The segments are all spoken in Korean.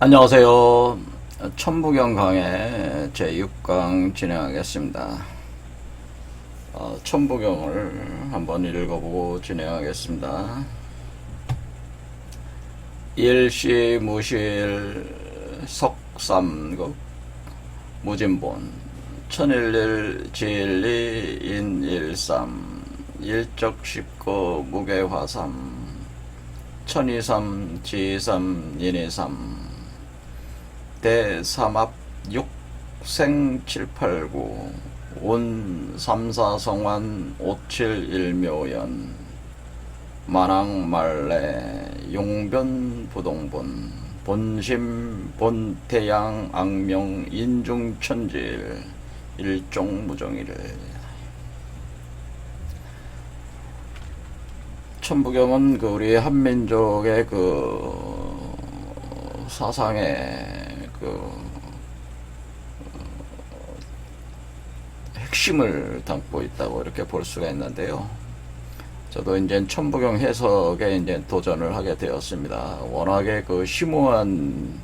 안녕하세요. 천부경 강의 제6강 진행하겠습니다. 천부경을 한번 읽어보고 진행하겠습니다. 일시 무실 석삼극 무진본 천일일 지일리 인일삼 일적십구 무게화삼 천이삼 지삼 인이삼 대삼합 육생칠팔구 온 삼사성환 오칠일묘연 만왕말래 용변부동본 본심 본태양 악명 인중천질 일종무정일. 천부경은 우리 한민족의 사상의 핵심을 담고 있다고 이렇게 볼 수가 있는데요. 저도 이제 천부경 해석에 이제 도전을 하게 되었습니다. 워낙에 심오한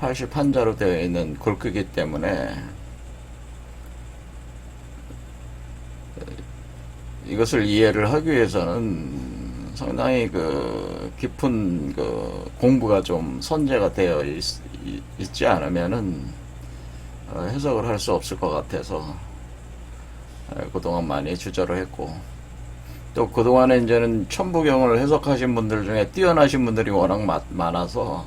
81자로 되어 있는 글귀이기 때문에 이것을 이해를 하기 위해서는 상당히 깊은 공부가 좀 선제가 되어 있지 않으면은 해석을 할 수 없을 것 같아서 그동안 많이 주저를 했고, 또 그동안에 이제는 천부경을 해석하신 분들 중에 뛰어나신 분들이 워낙 많아서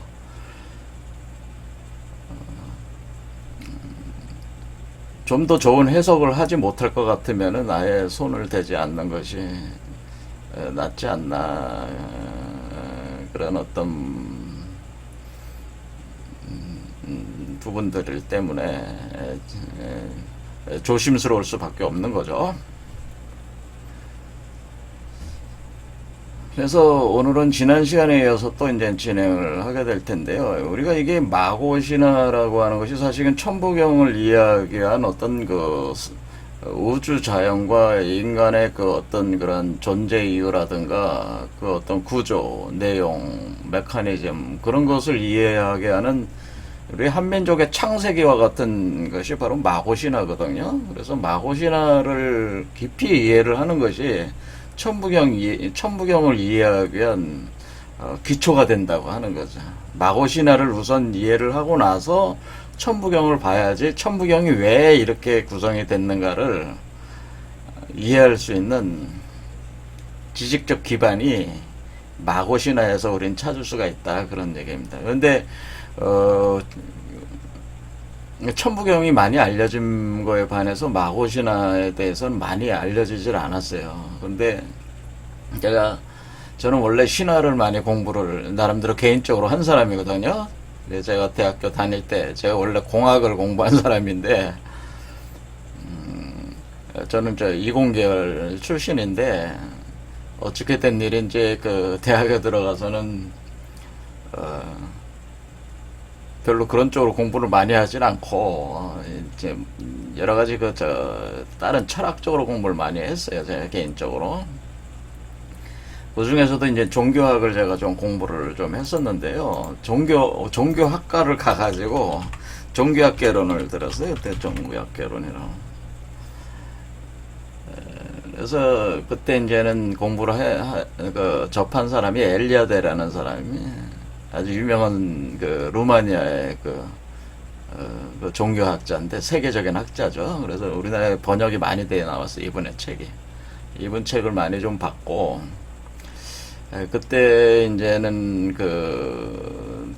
좀 더 좋은 해석을 하지 못할 것 같으면은 아예 손을 대지 않는 것이 낫지 않나, 그런 어떤 부분들 때문에 조심스러울 수밖에 없는 거죠. 그래서 오늘은 지난 시간에 이어서 또 이제 진행을 하게 될 텐데요. 우리가 이게 마고신화라고 하는 것이 사실은 천부경을 이야기한 어떤 우주 자연과 인간의 어떤 그런 존재 이유라든가 어떤 구조, 내용, 메커니즘, 그런 것을 이해하게 하는 우리 한민족의 창세기와 같은 것이 바로 마고신화거든요. 그래서 마고신화를 깊이 이해를 하는 것이 천부경을 이해하기 위한 기초가 된다고 하는 거죠. 마고신화를 우선 이해를 하고 나서 천부경을 봐야지 천부경이 왜 이렇게 구성이 됐는가를 이해할 수 있는 지식적 기반이 마고신화에서 우린 찾을 수가 있다, 그런 얘기입니다. 그런데 천부경이 많이 알려진 거에 반해서 마고신화에 대해서는 많이 알려지질 않았어요. 근데 저는 원래 신화를 많이 공부를 나름대로 개인적으로 한 사람이거든요. 제가 대학교 다닐 때 제가 원래 공학을 공부한 사람인데, 저는 이공계열 출신인데 어떻게 된 일인지 대학에 들어가서는 별로 그런 쪽으로 공부를 많이 하진 않고 이제 여러 가지 다른 철학적으로 공부를 많이 했어요, 제가 개인적으로. 그 중에서도 이제 종교학을 제가 좀 공부를 좀 했었는데요. 종교학과를 가가지고 종교학개론을 들었어요. 그때 종교학개론이라고. 그래서 그때 이제는 공부를 접한 사람이 엘리아데라는 사람이 아주 유명한 루마니아의 종교학자인데 세계적인 학자죠. 그래서 우리나라에 번역이 많이 되어 나왔어요, 이분의 책이. 이분 책을 많이 좀 봤고, 그때 이제는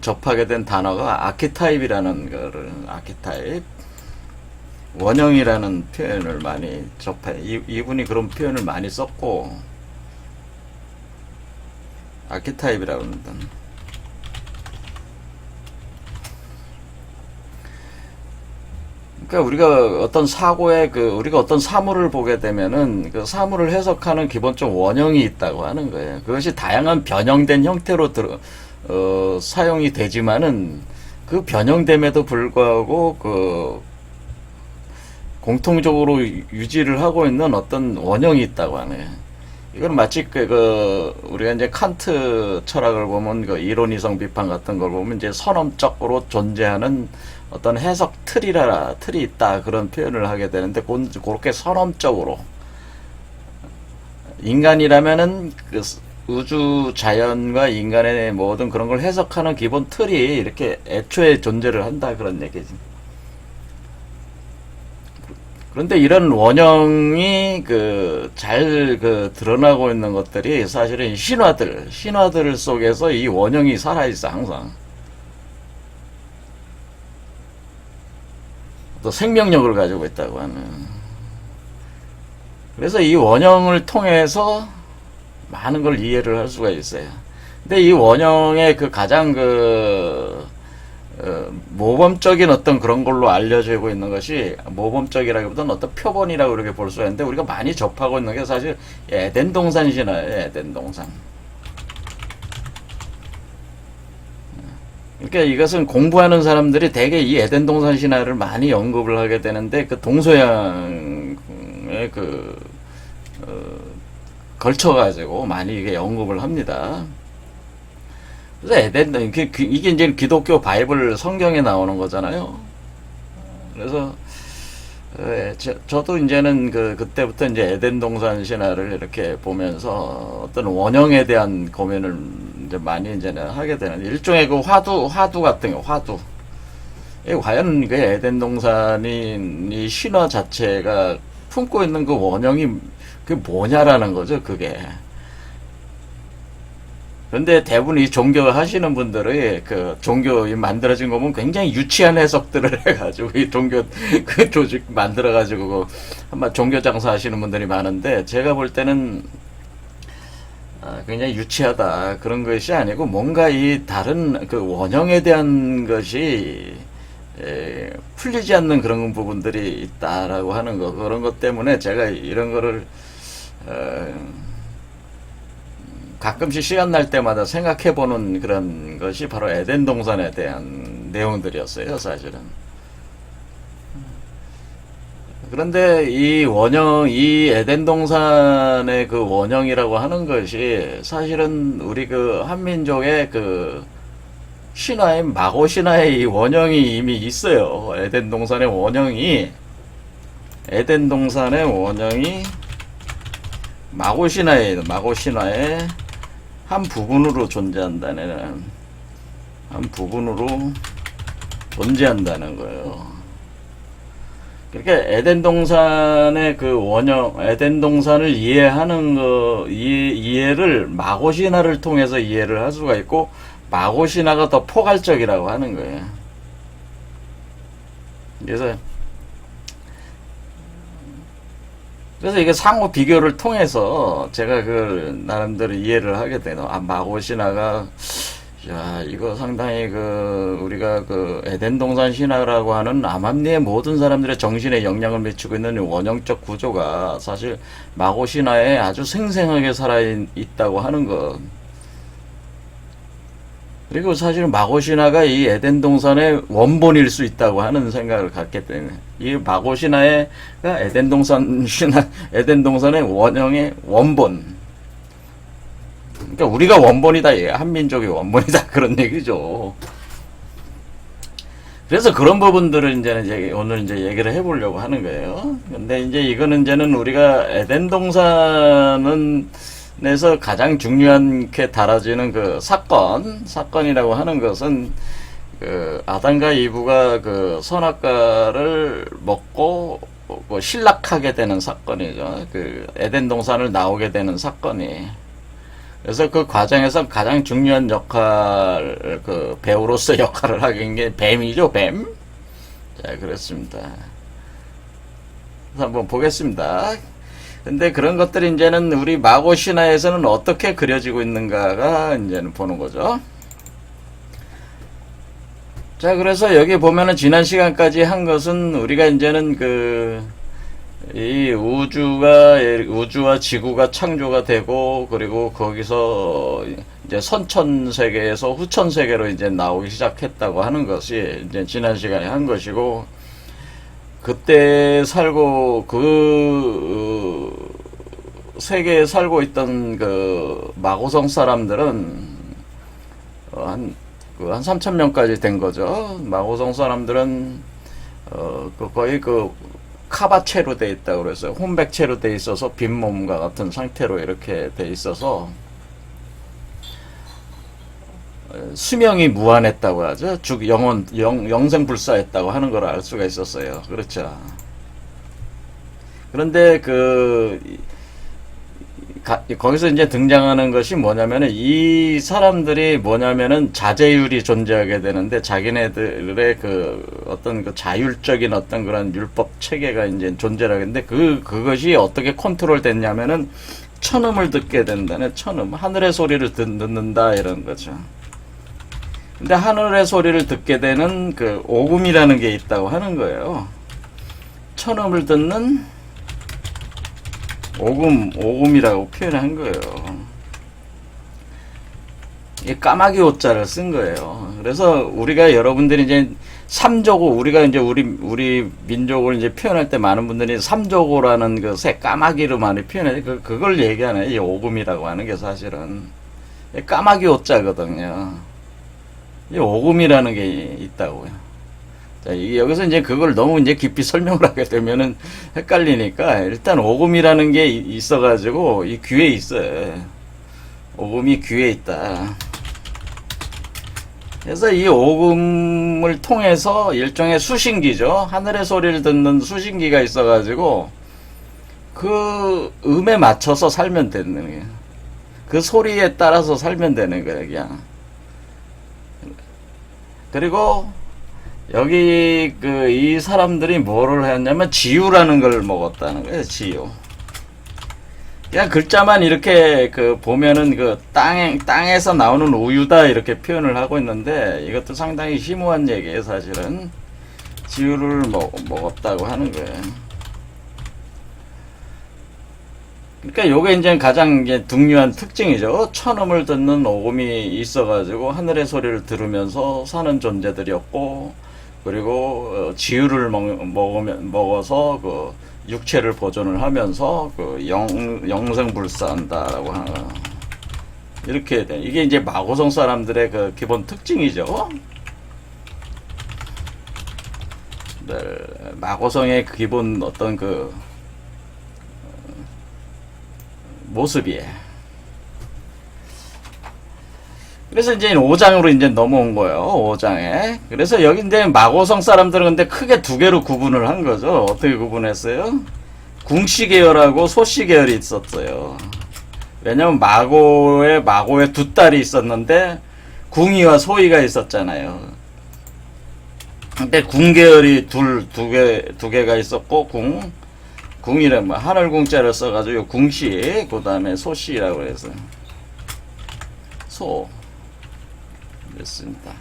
접하게 된 단어가 아키타입이라는 아키타입, 원형이라는 표현을 많이 접해. 이분이 그런 표현을 많이 썼고, 아키타입이라고 합니다. 그러니까 우리가 어떤 사고에 우리가 어떤 사물을 보게 되면은 그 사물을 해석하는 기본적 원형이 있다고 하는 거예요. 그것이 다양한 변형된 형태로 사용이 되지만은 그 변형됨에도 불구하고 공통적으로 유지를 하고 있는 어떤 원형이 있다고 하네요. 이건 마치 우리가 이제 칸트 철학을 보면 그 이론이성 비판 같은 걸 보면 이제 선언적으로 존재하는 어떤 해석 틀이 있다 그런 표현을 하게 되는데 그렇게 선언적으로 인간이라면은 그 우주 자연과 인간의 모든 그런 걸 해석하는 기본 틀이 이렇게 애초에 존재를 한다 그런 얘기지. 그런데 이런 원형이 잘 드러나고 있는 것들이 사실은 신화들 속에서 이 원형이 살아있어, 항상. 또 생명력을 가지고 있다고 하는. 그래서 이 원형을 통해서 많은 걸 이해를 할 수가 있어요. 근데 이 원형의 가장 모범적인 어떤 그런 걸로 알려지고 있는 것이, 모범적이라기보다는 어떤 표본이라고 그렇게 볼 수가 있는데, 우리가 많이 접하고 있는 게 사실 에덴 동산 신화예요. 에덴 동산. 그러니까 이것은 공부하는 사람들이 대개 이 에덴 동산 신화를 많이 언급을 하게 되는데, 그 동서양의 걸쳐가지고 많이 이게 언급을 합니다. 그래서 이게 이제 기독교 바이블 성경에 나오는 거잖아요. 그래서 저도 이제는 그때부터 이제 에덴 동산 신화를 이렇게 보면서 어떤 원형에 대한 고민을 이제 많이 이제는 하게 되는, 일종의 화두 같은 거, 화두. 과연 에덴 동산이 이 신화 자체가 품고 있는 그 원형이 그게 뭐냐라는 거죠, 그게. 그런데 대부분 이 종교 하시는 분들의 종교 만들어진 거 보면 굉장히 유치한 해석들을 해가지고 이 종교 조직 만들어가지고 한번 종교 장사 하시는 분들이 많은데, 제가 볼 때는 굉장히 유치하다 그런 것이 아니고, 뭔가 이 다른 원형에 대한 것이 풀리지 않는 그런 부분들이 있다라고 하는 거, 그런 것 때문에 제가 이런 거를 가끔씩 시간 날 때마다 생각해보는 그런 것이 바로 에덴 동산에 대한 내용들이었어요, 사실은. 그런데 이 에덴 동산의 그 원형이라고 하는 것이 사실은 우리 한민족의 신화의, 마고 신화의 이 원형이 이미 있어요. 에덴 동산의 원형이 마고 신화의 한 부분으로 존재한다는 거예요. 그러니까 에덴 동산의 원형, 에덴 동산을 이해하는 이해를 마고 신화를 통해서 이해를 할 수가 있고, 마고 신화가 더 포괄적이라고 하는 거예요. 그래서 이게 상호 비교를 통해서 제가 나름대로 이해를 하게 되는, 마고 신화가, 야, 이거 상당히 우리가 에덴 동산 신화라고 하는 암암리의 모든 사람들의 정신에 영향을 미치고 있는 원형적 구조가 사실 마고 신화에 아주 생생하게 살아있다고 하는 것. 그리고 사실 마고 신화가 이 에덴 동산의 원본일 수 있다고 하는 생각을 갖게 되네. 이 마고 신화가 에덴 동산의 원형의 원본. 그러니까 우리가 원본이다, 한민족이 원본이다, 그런 얘기죠. 그래서 그런 부분들을 이제는 오늘 이제 얘기를 해보려고 하는 거예요. 근데 이제 이제는 우리가 에덴 동산은 에서 가장 중요하게 다뤄지는 사건이라고 하는 것은 아담과 이브가 선악과를 먹고 실락하게 되는 사건이죠. 에덴 동산을 나오게 되는 사건이. 그래서 그 과정에서 가장 중요한 역할, 배우로서 역할을 하게 된 게 뱀이죠, 뱀. 자, 그렇습니다. 그래서 한번 보겠습니다. 근데 그런 것들이 이제는 우리 마고 신화에서는 어떻게 그려지고 있는가가 이제는 보는 거죠. 자, 그래서 여기 보면은 지난 시간까지 한 것은 우리가 이제는 이 우주와 지구가 창조가 되고, 그리고 거기서 이제 선천 세계에서 후천 세계로 이제 나오기 시작했다고 하는 것이 이제 지난 시간에 한 것이고, 그때 살고 세계에 살고 있던 그 마고성 사람들은 한 3,000명까지 된 거죠. 마고성 사람들은 거의 그 카바체로 돼 있다고 그랬어요. 혼백체로 돼 있어서 빈몸과 같은 상태로 이렇게 돼 있어서 수명이 무한했다고 하죠. 즉 영생불사했다고 하는 걸 알 수가 있었어요. 그렇죠. 그런데 거기서 이제 등장하는 것이 뭐냐면은, 이 사람들이 뭐냐면은 자제율이 존재하게 되는데, 자기네들의 어떤 자율적인 어떤 그런 율법 체계가 이제 존재하게 되는데, 그것이 어떻게 컨트롤 됐냐면은, 천음을 듣게 된다네. 천음. 하늘의 소리를 듣는다, 이런 거죠. 근데 하늘의 소리를 듣게 되는 오금이라는 게 있다고 하는 거예요. 천음을 듣는 오금이라고 표현한 거예요. 이 까마귀 오자를 쓴 거예요. 그래서 우리가 여러분들이 이제 삼조고, 우리가 이제 우리 민족을 이제 표현할 때 많은 분들이 삼조고라는 새 까마귀로 많이 표현해. 그걸 얘기하네. 이 오금이라고 하는 게 사실은 까마귀 오자거든요. 이 오금이라는 게 있다고요. 자, 여기서 이제 그걸 너무 이제 깊이 설명을 하게 되면은 헷갈리니까, 일단 오금이라는 게 있어가지고 이 귀에 있어요. 오금이 귀에 있다. 그래서 이 오금을 통해서 일종의 수신기죠. 하늘의 소리를 듣는 수신기가 있어가지고 그 음에 맞춰서 살면 되는 거예요. 그 소리에 따라서 살면 되는 거예요, 그냥. 그리고 여기 이 사람들이 뭐를 했냐면 지유라는 걸 먹었다는 거예요. 지유. 그냥 글자만 이렇게 보면은 땅에서 나오는 우유다 이렇게 표현을 하고 있는데, 이것도 상당히 희무한 얘기예요, 사실은. 지유를 먹었다고 하는 거예요. 그러니까 요게 이제 가장 이제 중요한 특징이죠. 천음을 듣는 오금이 있어가지고 하늘의 소리를 들으면서 사는 존재들이었고, 그리고 지유를 먹어서 육체를 보존을 하면서 영생불사한다라고 하는, 이렇게 돼. 이게 이제 마고성 사람들의 기본 특징이죠. 네, 마고성의 기본 어떤 모습이에요. 그래서 이제 5장으로 이제 넘어온 거예요. 5장에. 그래서 여기 이제 마고성 사람들은 근데 크게 두 개로 구분을 한 거죠. 어떻게 구분했어요? 궁씨 계열하고 소씨 계열이 있었어요. 왜냐면 마고에 두 딸이 있었는데 궁이와 소이가 있었잖아요. 근데 궁 계열이 두 개가 있었고, 궁이란 하늘궁자를 써가지고 궁씨, 그 다음에 소씨라고 해서 됐습니다.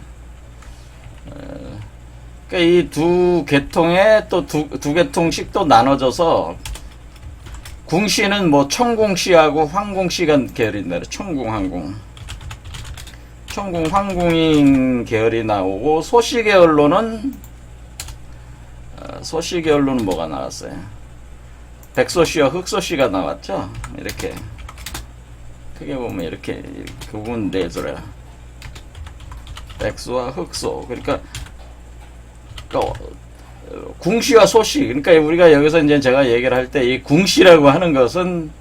그러니까 이 두 계통에 또 두 계통씩 또 나눠져서, 궁씨는 청궁씨하고 황궁씨가 계열이 있나요? 청궁, 황궁. 청궁, 황궁인 계열이 나오고, 소씨 계열로는 뭐가 나왔어요? 백소씨와 흑소씨가 나왔죠? 이렇게. 크게 보면 이렇게 구분돼서요. 백소와 흑소. 그러니까 궁씨와 소씨. 그러니까 우리가 여기서 이제 제가 얘기를 할 때, 이 궁씨라고 하는 것은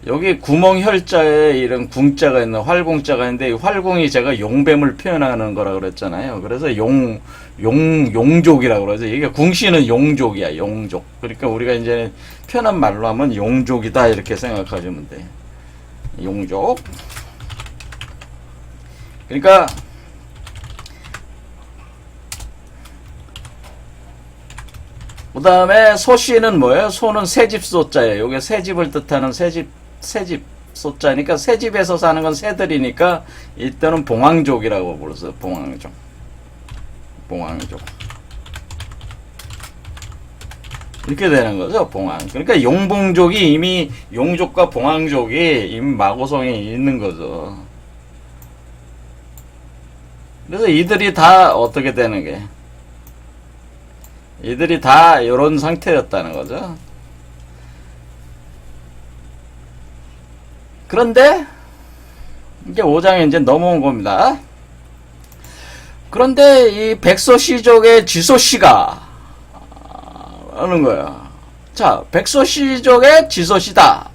여기 구멍혈자에 이런 궁자가 있는, 활궁자가 있는데, 이 활궁이 제가 용뱀을 표현하는 거라고 그랬잖아요. 그래서 용족이라고 그러죠. 이게 궁씨는 용족이야, 용족. 그러니까 우리가 이제 편한 말로 하면 용족이다 이렇게 생각하시면 돼. 용족. 그러니까 그 다음에 소씨는 뭐예요? 소는 새집소자예요. 이게 새집을 뜻하는 새집 소자니까, 새집에서 사는 건 새들이니까 이때는 봉황족이라고 불렀어요. 봉황족. 이렇게 되는 거죠, 봉황. 그러니까 용봉족이 이미, 용족과 봉황족이 이미 마고성에 있는 거죠. 그래서 이들이 다 어떻게 되는 게, 이들이 다 이런 상태였다는 거죠. 그런데 이제 5장에 이제 넘어온 겁니다. 그런데 이 백서시족의 지소씨가 하는 거야. 자, 백서시족의 지소씨다.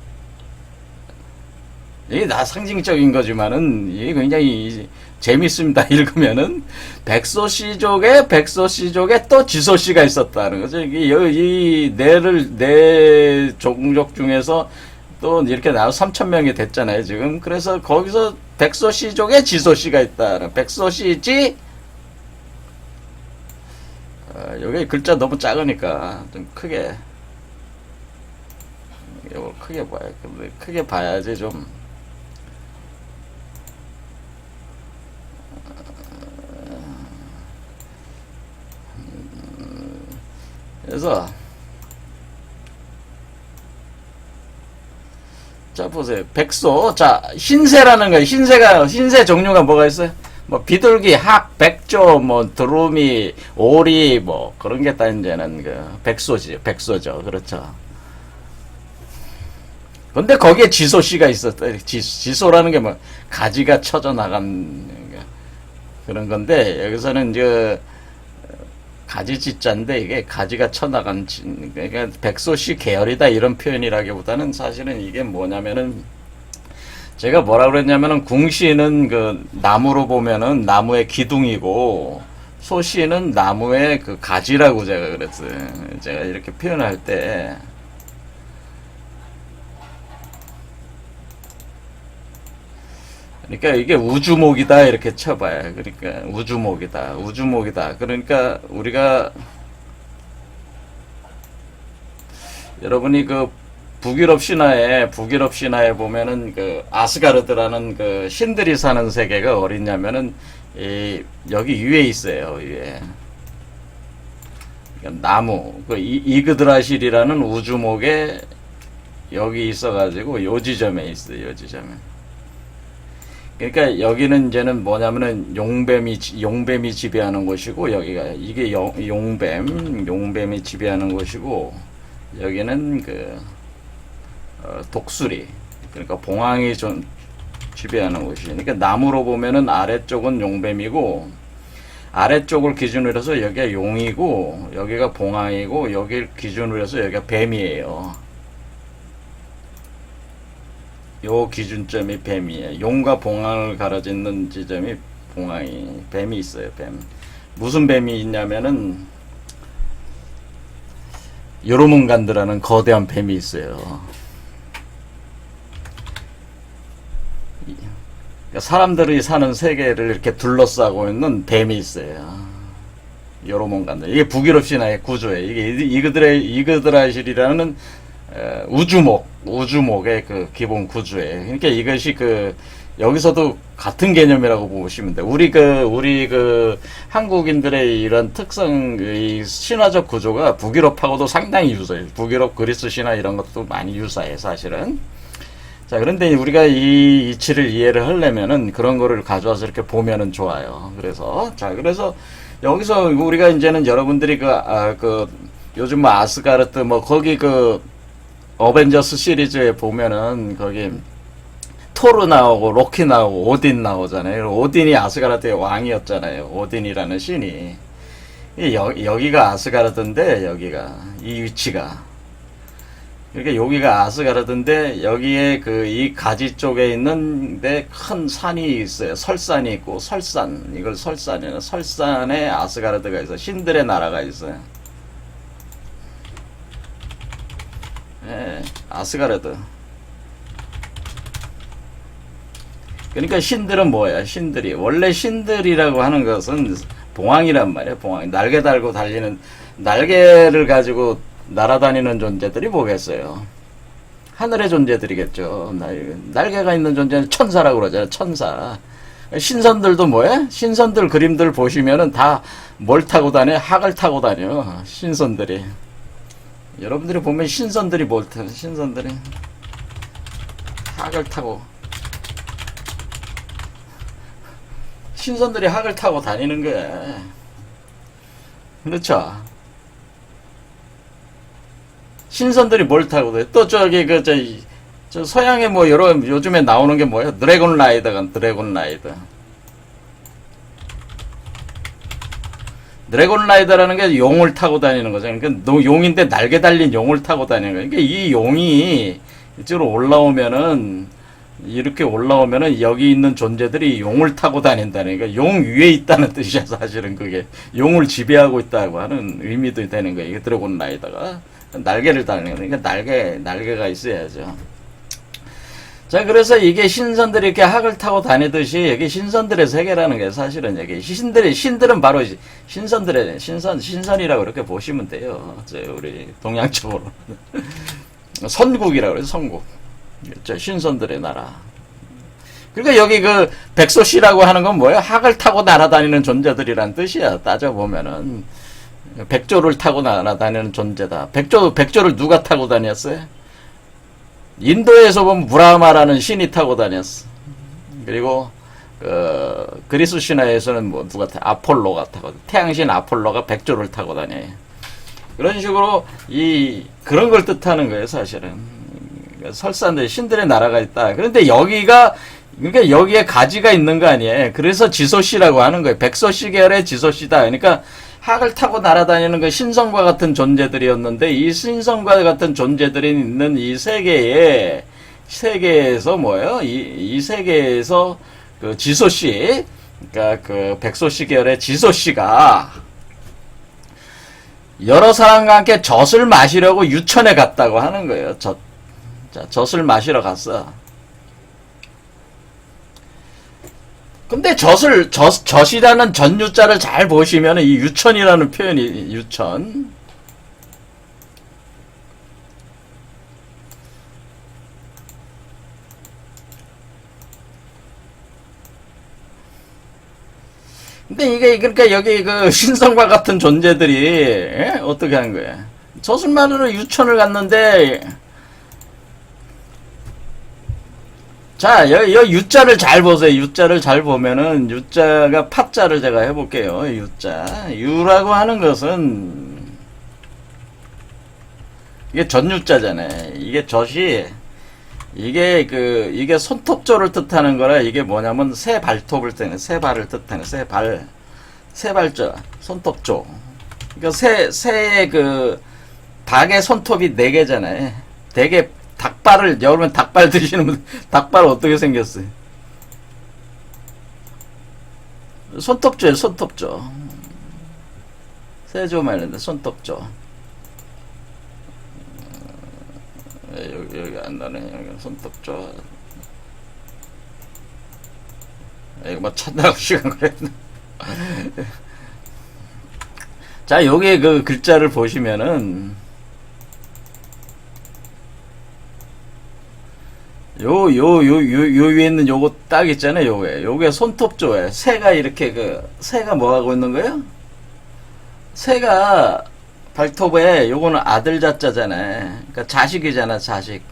이게 다 상징적인 거지만은 이게 굉장히 재밌습니다. 읽으면은 백서시족에 또 지소씨가 있었다는 거죠. 이 네 종족 중에서 또 이렇게 나와 3,000명이 됐잖아요, 지금. 그래서 거기서 백서시족에 지소씨가 있다. 백서시지. 여기 글자 너무 작으니까 좀 크게, 이걸 크게 봐야, 근데 크게 봐야지 좀. 그래서 자 보세요. 백소. 자, 흰새라는 거예요. 흰새 종류가 뭐가 있어요? 뭐 비둘기, 학, 백조, 뭐 두루미, 오리, 뭐 그런 게 다 이제는 그 백소죠. 그렇죠. 근데 거기에 지소씨가 있었다. 지소라는 게 뭐 가지가 쳐져 나간 그런 건데, 여기서는 이제 가지지자인데 이게 가지가 쳐나간, 그러니까 백소씨 계열이다 이런 표현이라기보다는 사실은 이게 뭐냐면은, 제가 뭐라 그랬냐면은 궁시는 그 나무로 보면은 나무의 기둥이고 소시는 나무의 그 가지라고 제가 그랬어요. 제가 이렇게 표현할 때 그러니까 이게 우주목이다 이렇게 쳐봐요. 그러니까 우주목이다. 그러니까 우리가 여러분이 그 북유럽 신화에 보면은 그 아스가르드라는 그 신들이 사는 세계가 어딨냐면은 여기 위에 있어요. 위에 그러니까 나무 그 이그드라실이라는 우주목에 여기 있어가지고 요 지점에 있어요. 요 지점에. 그러니까 여기는 이제는 뭐냐면은 용뱀이 지배하는 곳이고, 여기가 이게 용뱀이 지배하는 곳이고, 여기는 그 독수리, 그러니까 봉황이 좀 지배하는 곳이. 그러니까 나무로 보면은 아래쪽은 용뱀이고, 아래쪽을 기준으로 해서 여기가 용이고, 여기가 봉황이고, 여기를 기준으로 해서 여기가 뱀이에요. 요 기준점이 뱀이에요. 용과 봉황을 가로짓는 지점이 뱀이 있어요. 뱀. 무슨 뱀이 있냐면은 요르문간드라는 거대한 뱀이 있어요. 사람들이 사는 세계를 이렇게 둘러싸고 있는 뱀이 있어요. 요르문간드. 이게 북유럽 신화의 구조예요. 이게 이그드라실이라는 우주목의 그 기본 구조예요. 그러니까 이것이 그 여기서도 같은 개념이라고 보시면 돼요. 우리 그 한국인들의 이런 특성, 이 신화적 구조가 북유럽하고도 상당히 유사해요. 북유럽 그리스 신화 이런 것도 많이 유사해요, 사실은. 자, 그런데 우리가 이 이치를 이해를 하려면은 그런 거를 가져와서 이렇게 보면은 좋아요. 그래서 여기서 우리가 이제는 여러분들이 그 요즘 뭐 아스가르트 뭐 거기 그 어벤져스 시리즈에 보면은 거기 토르 나오고 로키 나오고 오딘 나오잖아요. 오딘이 아스가르드의 왕이었잖아요. 오딘이라는 신이. 여기가 아스가르드인데, 여기가 이 위치가, 그러니까 여기가 아스가르드인데 여기에 그 이 가지 쪽에 있는데 큰 산이 있어요. 설산이 있고, 이걸 설산이에요. 설산에 아스가르드가 있어. 신들의 나라가 있어요. 예, 아스가르드. 그러니까 신들은 뭐야? 원래 신들이라고 하는 것은 봉황이란 말이야. 봉황. 날개 달고 달리는, 날개를 가지고 날아다니는 존재들이 뭐겠어요? 하늘의 존재들이겠죠. 날개가 있는 존재는 천사라고 그러잖아요. 천사. 신선들도 뭐야? 신선들 그림들 보시면은 다 뭘 타고 다녀? 학을 타고 다녀. 신선들이. 여러분들이 보면 신선들이 뭘 타요? 신선들이 학을 타고. 신선들이 학을 타고 다니는 거야. 그렇죠? 신선들이 뭘 타고 다녀? 또 저기 저 서양에 뭐 여러 요즘에 나오는 게 뭐예요? 드래곤 라이더가 드래곤 라이더. 드래곤 라이더라는 게 용을 타고 다니는 거죠. 그러니까 용인데 날개 달린 용을 타고 다니는 거예요. 그러니까 이 용이 이쪽으로 올라오면은 이렇게 올라오면은 여기 있는 존재들이 용을 타고 다닌다는 그러니까 용 위에 있다는 뜻이야. 사실은 그게 용을 지배하고 있다고 하는 의미도 되는 거예요. 이게 드래곤 라이더가 날개를 달는 거니까 날개가 있어야죠. 자, 그래서 이게 신선들이 이렇게 학을 타고 다니듯이 여기 신선들의 세계라는 게 사실은 여기 신들은 바로 신선들의 신선이라고 이렇게 보시면 돼요. 우리 동양적으로 선국이라고 그래요. 선국. 그렇죠. 신선들의 나라. 그러니까 여기 그 백소씨라고 하는 건 뭐예요? 학을 타고 날아다니는 존재들이란 뜻이야. 따져보면은 백조를 타고 날아다니는 존재다. 백조를 누가 타고 다녔어요? 인도에서 보면 브라마라는 신이 타고 다녔어. 그리고 그리스 신화에서는 뭐 누가 아폴로가 타고 태양신 아폴로가 백조를 타고 다녀요. 그런 식으로 그런 걸 뜻하는 거예요, 사실은. 설사인데 신들의 나라가 있다. 그런데 그러니까 여기에 가지가 있는 거 아니에요. 그래서 지소씨라고 하는 거예요. 백소씨 계열의 지소씨다. 그러니까 학을 타고 날아다니는 그 신성과 같은 존재들이었는데 이 신성과 같은 존재들이 있는 이 세계에서 뭐예요? 이 세계에서 그 지소씨, 그러니까 그 백소씨 계열의 지소씨가 여러 사람과 함께 젖을 마시려고 유천에 갔다고 하는 거예요. 젖을 마시러 갔어. 근데 젖이라는 전유자를 잘 보시면 이 유천이라는 표현이 유천. 근데 이게 그러니까 여기 그 신성과 같은 존재들이 어떻게 하는 거야? 젖을 마시러 유천을 갔는데 자, 여기 유자를 잘 보세요. 유자를 잘 보면은, 유자가 파자를 제가 해볼게요. 유자. 유라고 하는 것은, 이게 전유자잖아요. 이게 이게 손톱조를 뜻하는 거라, 이게 뭐냐면, 새 발톱을 뜻하는, 새 발을 뜻하는, 새 발자, 손톱조. 그러니까 새의 닭의 손톱이 4개잖아요. 되게, 여러분 닭발 드시는 분, 닭발 어떻게 생겼어요? 손톱조예요, 손톱조. 세조 말인데, 손톱조. 여기 안 나네, 여기 손톱조. 이거 뭐 찾느라고 시간 그랬나? 자, 여기에 그 글자를 보시면은, 요 위에 있는 요거 딱 있잖아요. 요게 손톱조에 새가 이렇게 새가 뭐 하고 있는 거예요? 새가 발톱에 요거는 아들 자자잖아요. 그러니까 자식이잖아, 자식.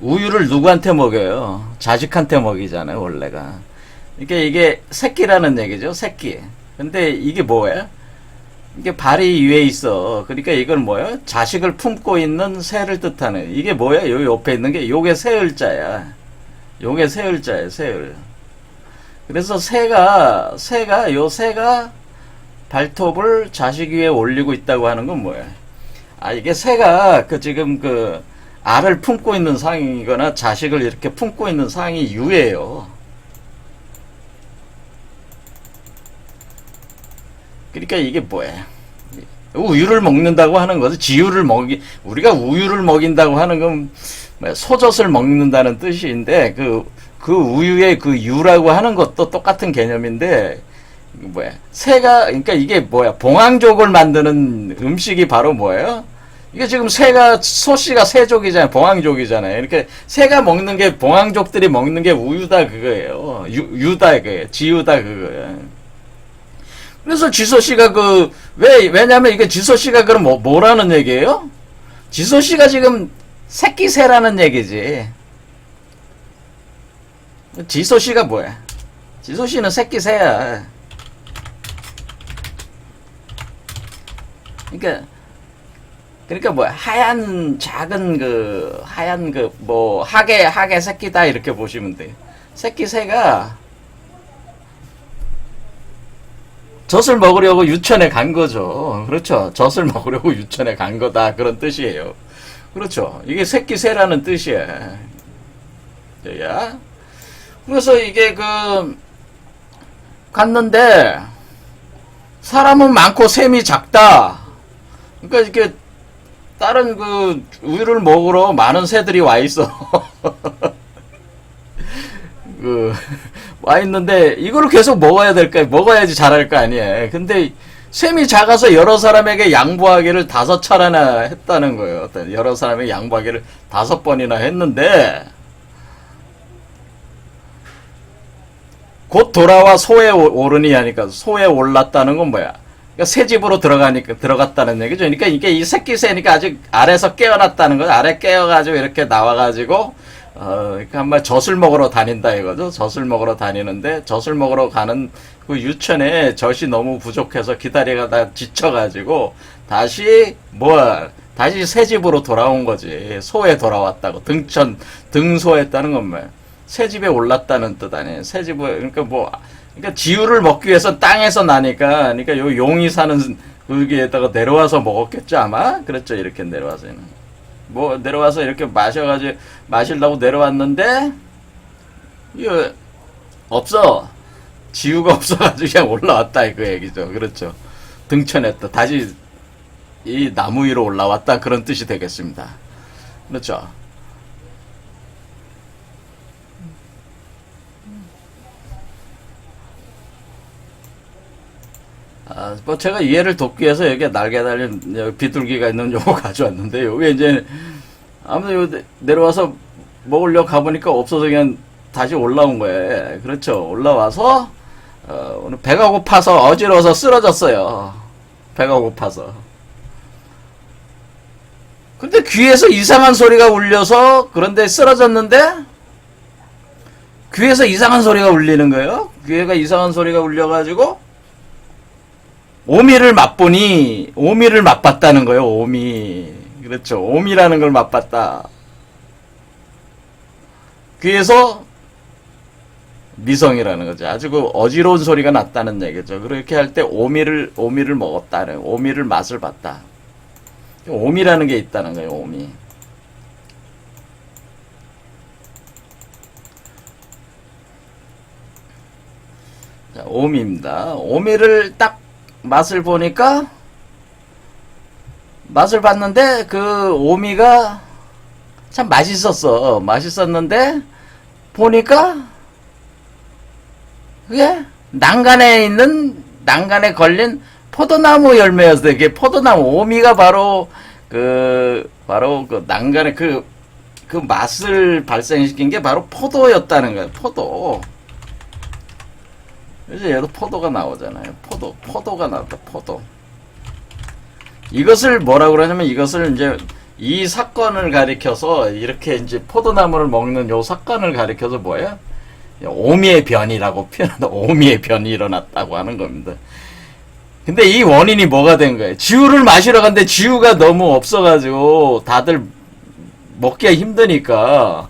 우유를 누구한테 먹여요? 자식한테 먹이잖아요, 원래가. 그러니까 이게 새끼라는 얘기죠, 새끼. 근데 이게 뭐예요? 이게 발이 위에 있어. 그러니까 이건 뭐예요? 자식을 품고 있는 새를 뜻하는. 이게 뭐야? 여기 옆에 있는 게 요게 새을자야. 요게 새을자야, 새을. 그래서 새가 발톱을 자식 위에 올리고 있다고 하는 건 뭐야? 이게 새가 지금 알을 품고 있는 상이거나 자식을 이렇게 품고 있는 상이 유예요. 그러니까 이게 뭐야? 우유를 먹는다고 하는 것은 우리가 우유를 먹인다고 하는 건 소젖을 먹는다는 뜻인데 그 우유의 그 유라고 하는 것도 똑같은 개념인데 뭐야? 그러니까 이게 뭐야? 봉황족을 만드는 음식이 바로 뭐예요? 이게 지금 소씨가 새족이잖아요. 봉황족이잖아요. 이렇게 새가 먹는 게 봉황족들이 먹는 게 우유다 그거예요. 유다 그거예요. 지유다 그거예요. 그래서 지소씨가 왜냐면 이게 지소씨가 그럼 뭐라는 얘기예요? 지소씨가 지금 새끼새라는 얘기지. 지소씨가 뭐야? 지소씨는 새끼새야. 그러니까 그러니까 뭐 하얀 작은 그 하얀 그 뭐 하계 새끼다 이렇게 보시면 돼요. 새끼 새가 젖을 먹으려고 유천에 간 거죠. 그렇죠. 젖을 먹으려고 유천에 간 거다 그런 뜻이에요. 그렇죠. 이게 새끼 새라는 뜻이에요. 야. 그래서 이게 그 갔는데 사람은 많고 샘이 작다. 그러니까 이렇게 다른 그 우유를 먹으러 많은 새들이 와 있어. 그 와 있는데 이거를 계속 먹어야 될까? 먹어야지 잘할 거 아니에요. 근데 샘이 작아서 여러 사람에게 양보하기를 5차례나 했다는 거예요. 여러 사람에게 양보하기를 5번이나 했는데 곧 돌아와 소에 오르니 하니까 소에 올랐다는 건 뭐야? 그러니까 새 집으로 들어갔다는 얘기죠. 그러니까 이게 이 새끼 새니까 아직 아래서 깨어났다는 거죠. 아래 깨어가지고 이렇게 나와가지고 그러니까 한번 젖을 먹으러 다닌다 이거죠. 젖을 먹으러 다니는데 젖을 먹으러 가는 그 유천에 젖이 너무 부족해서 기다리다가 지쳐가지고 다시 새 집으로 돌아온 거지. 소에 돌아왔다고 등소했다는 건 뭐야? 새 집에 올랐다는 뜻 아니에요. 새 집에 그러니까 지우를 먹기 위해서 땅에서 나니까 그러니까 요 용이 사는 거기에다가 내려와서 먹었겠죠 아마. 그렇죠. 이렇게 내려와서는. 내려와서 이렇게 마시려고 내려왔는데, 이거, 없어. 지우가 없어가지고 그냥 올라왔다, 그 얘기죠. 그렇죠. 등천했다. 다시 이 나무 위로 올라왔다. 그런 뜻이 되겠습니다. 그렇죠. 제가 이해를 돕기 위해서 여기에 날개 달린 비둘기가 있는 요거 가져왔는데, 요게 이제, 아무튼 요 내려와서 먹으려고 가보니까 없어서 그냥 다시 올라온 거예요. 그렇죠. 올라와서, 오늘 배가 고파서 어지러워서 쓰러졌어요. 배가 고파서. 근데 귀에서 이상한 소리가 울려서, 그런데 쓰러졌는데, 귀에서 이상한 소리가 울리는 거예요. 귀에가 이상한 소리가 울려가지고, 오미를 맛보니 오미를 맛봤다는 거예요. 오미. 그렇죠. 오미라는 걸 맛봤다. 귀에서 미성이라는 거죠. 아주 그 어지러운 소리가 났다는 얘기죠. 그렇게 할 때 오미를 먹었다는, 오미를 맛을 봤다. 오미라는 게 있다는 거예요. 오미. 자, 오미입니다. 오미를 딱 맛을 보니까 맛을 봤는데 그 오미가 참 맛있었는데 보니까 그게 난간에 걸린 포도나무 열매였어요. 이게 포도나무 오미가 바로 그 난간에 그 맛을 발생시킨 게 바로 포도였다는 거예요. 포도. 이제 얘도 포도가 나오잖아요. 포도가 나왔다. 포도. 이것을 뭐라고 그러냐면 이것을 이제 이 사건을 가리켜서 이렇게 이제 포도나무를 먹는 요 사건을 가리켜서 뭐예요? 오미의 변이라고 표현한다. 오미의 변이 일어났다고 하는 겁니다. 근데 이 원인이 뭐가 된 거예요? 지우를 마시러 갔는데 지우가 너무 없어가지고 다들 먹기가 힘드니까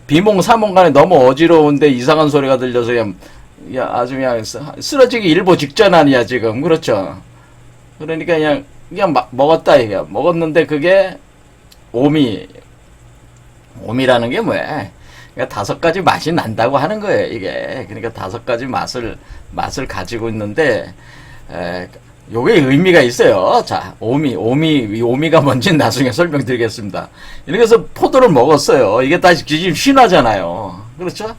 비몽사몽 간에 너무 어지러운데 이상한 소리가 들려서 그냥 아주 그냥 쓰러지기 일보 직전 아니야 지금. 그렇죠. 그러니까 그냥 먹었다 이게. 먹었는데 그게 오미라는 게 뭐야? 그러니까 5가지 맛이 난다고 하는 거예요 이게. 그러니까 5가지 맛을 가지고 있는데 요게 의미가 있어요. 자, 오미가 뭔지는 나중에 설명드리겠습니다. 이렇게 해서 포도를 먹었어요. 이게 다시 지금 신화잖아요. 그렇죠?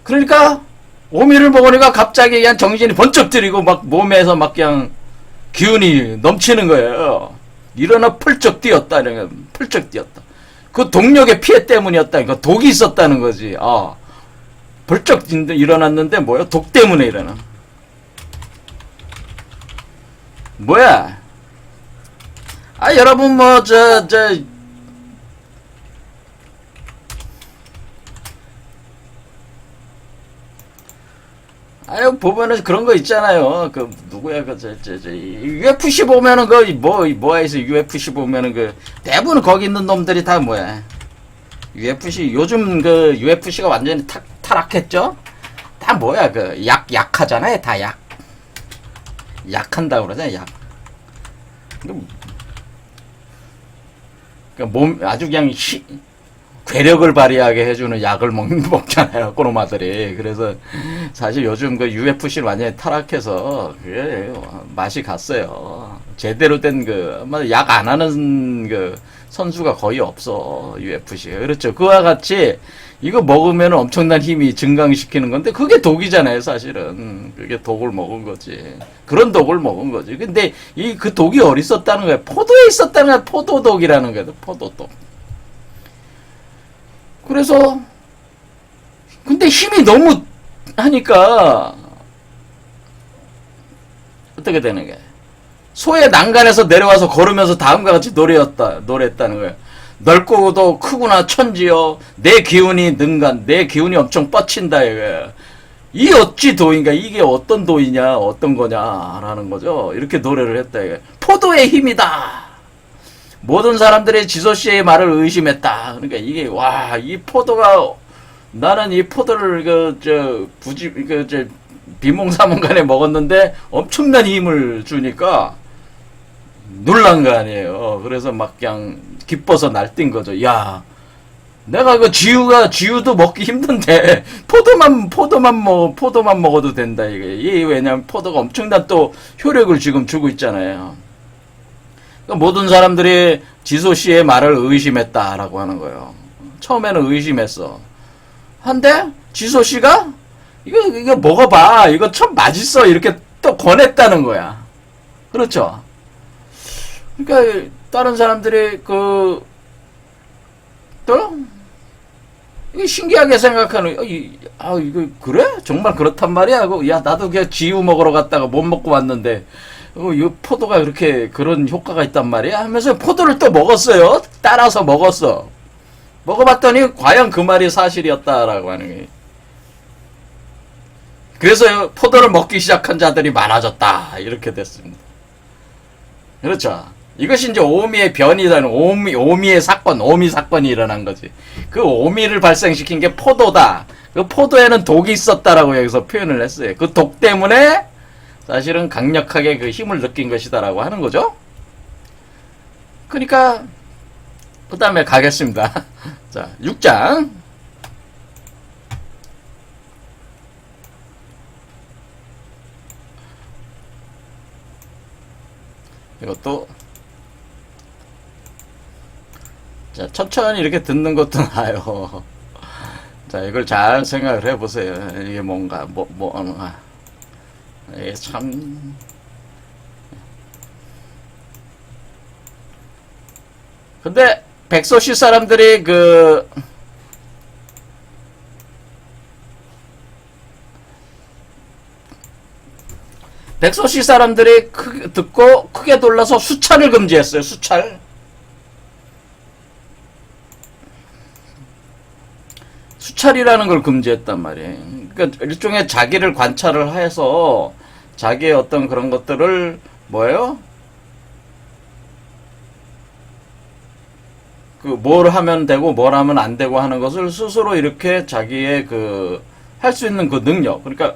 그러니까, 오미를 먹으니까 갑자기 그냥 정신이 번쩍 들이고 막 몸에서 막 그냥 기운이 넘치는 거예요. 일어나 펄쩍 뛰었다. 펄쩍 뛰었다. 그 동력의 피해 때문이었다. 그러니까 독이 있었다는 거지. 벌쩍 일어났는데 뭐야? 독 때문에 일어나. 뭐야? 여러분 아유, 보면은 그런 거 있잖아요. 그, 누구야, UFC 보면은 뭐야 있어. UFC 보면은 대부분 거기 있는 놈들이 다 뭐야. UFC, 요즘 UFC가 완전히 타락했죠? 다 뭐야, 약하잖아요, 다 약. 약한다고 그러잖아요, 약. 아주 그냥 괴력을 발휘하게 해주는 약을 먹잖아요, 꼬노마들이. 그래서 사실 요즘 UFC를 완전히 타락해서 그게 맛이 갔어요. 제대로 된 약 안 하는 선수가 거의 없어, UFC가. 그렇죠. 그와 같이 이거 먹으면 엄청난 힘이 증강시키는 건데 그게 독이잖아요, 사실은. 그게 독을 먹은 거지. 그런 독을 먹은 거지. 근데 그 독이 어디 있었다는 거야? 포도에 있었다는 거야. 포도독이라는 거야. 포도독. 그래서 근데 힘이 너무 하니까 어떻게 되는 거야? 소의 난간에서 내려와서 걸으면서 다음과 같이 노래했다는 거야. 넓고도 크구나 천지여 내 기운이 능간 내 기운이 엄청 뻗친다 이거야. 이 어찌 도인가 이게 어떤 도이냐 어떤 거냐라는 거죠. 이렇게 노래를 했다 이거야. 포도의 힘이다. 모든 사람들이 지소 씨의 말을 의심했다. 그러니까 이게 이 포도가 나는 이 포도를 비몽사몽간에 먹었는데 엄청난 힘을 주니까 놀란 거 아니에요. 그래서 막 그냥 기뻐서 날뛴 거죠. 야, 내가 지우도 먹기 힘든데 포도만 먹어도 된다 이게. 왜냐면 포도가 엄청난 또 효력을 지금 주고 있잖아요. 그러니까 모든 사람들이 지소 씨의 말을 의심했다라고 하는 거예요. 처음에는 의심했어. 한데 지소 씨가 이거 먹어봐. 이거 참 맛있어. 이렇게 또 권했다는 거야. 그렇죠. 그러니까 다른 사람들이 또 이게 신기하게 생각하는 이거 그래? 정말 그렇단 말이야. 야 나도 그냥 지우 먹으러 갔다가 못 먹고 왔는데 이 포도가 그런 효과가 있단 말이야 하면서 포도를 또 먹었어요. 따라서 먹었어. 먹어봤더니 과연 그 말이 사실이었다라고 하는 거예요. 그래서 포도를 먹기 시작한 자들이 많아졌다 이렇게 됐습니다. 그렇죠. 이것이 이제 오미의 변이라는 오미의 사건, 오미 사건이 일어난 거지. 그 오미를 발생시킨 게 포도다. 그 포도에는 독이 있었다라고 여기서 표현을 했어요. 그 독 때문에 사실은 강력하게 그 힘을 느낀 것이다라고 하는 거죠. 그러니까 그 다음에 가겠습니다. 자, 6장. 이것도 자, 천천히 이렇게 듣는 것도 나아요. 자, 이걸 잘 생각을 해보세요. 이게 뭔가, 이게 참, 근데, 백소시 사람들이 백소시 사람들이 듣고 크게 놀라서 수차를 금지했어요. 수찰이라는 걸 금지했단 말이에요. 그러니까 일종의 자기를 관찰을 해서 자기의 어떤 그런 것들을 뭘 하면 되고 뭘 하면 안 되고 하는 것을 스스로 이렇게 자기의 할 수 있는 그 능력, 그러니까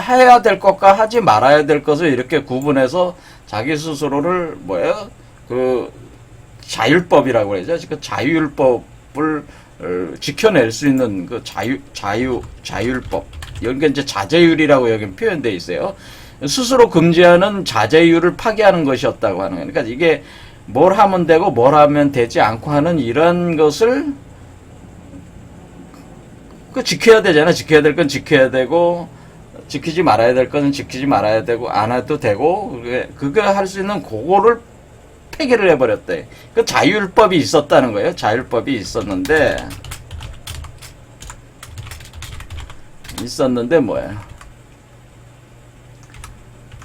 해야 될 것과 하지 말아야 될 것을 이렇게 구분해서 자기 스스로를 자율법이라고 그러죠. 그 자율법을 지켜낼 수 있는 그 자율법. 여기가 이제 자제율이라고 여기 표현되어 있어요. 스스로 금지하는 자제율을 파괴하는 것이었다고 하는 거예요. 그러니까 이게 뭘 하면 되고 뭘 하면 되지 않고 하는 이런 것을 지켜야 되잖아. 지켜야 될 건 지켜야 되고, 지키지 말아야 될 것은 지키지 말아야 되고, 안 해도 되고, 그거 할 수 있는 그거를 폐기를 해버렸대. 그 자율법이 있었다는 거예요. 자율법이 있었는데 뭐야?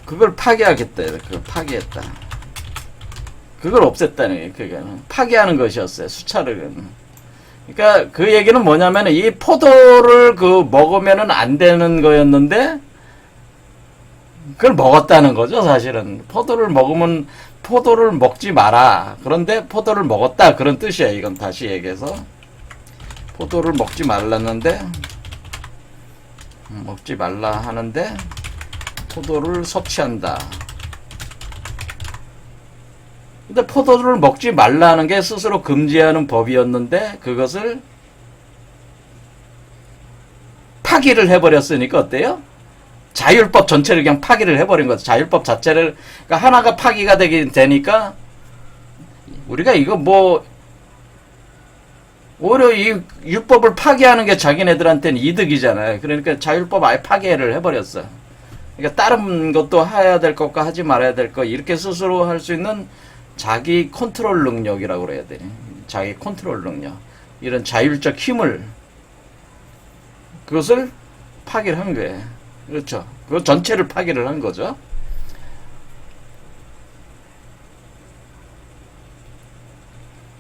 그걸 파괴하겠다. 그걸 파괴했다. 그걸 없앴다는 거예요. 그게 파괴하는 것이었어요. 수차를. 그러니까 그 얘기는 뭐냐면 이 포도를 그 먹으면은 안 되는 거였는데 그걸 먹었다는 거죠, 사실은. 포도를 먹으면 포도를 먹지 마라. 그런데 포도를 먹었다. 그런 뜻이에요. 이건 다시 얘기해서. 포도를 먹지 말랐는데 먹지 말라 하는데 포도를 섭취한다. 근데 포도를 먹지 말라는 게 스스로 금지하는 법이었는데 그것을 파기를 해버렸으니까 어때요? 자율법 전체를 그냥 파기를 해버린 거죠. 자율법 자체를 그러니까 하나가 파기가 되니까 우리가 이거 뭐 오히려 이 율법을 파기하는 게 자기네들한테는 이득이잖아요. 그러니까 자율법 아예 파기를 해버렸어. 그러니까 다른 것도 해야 될 것과 하지 말아야 될 것 이렇게 스스로 할 수 있는 자기 컨트롤 능력이라고 그래야 돼. 자기 컨트롤 능력. 이런 자율적 힘을 그것을 파기를 한 거예요. 그렇죠. 그 전체를 파기를 한 거죠.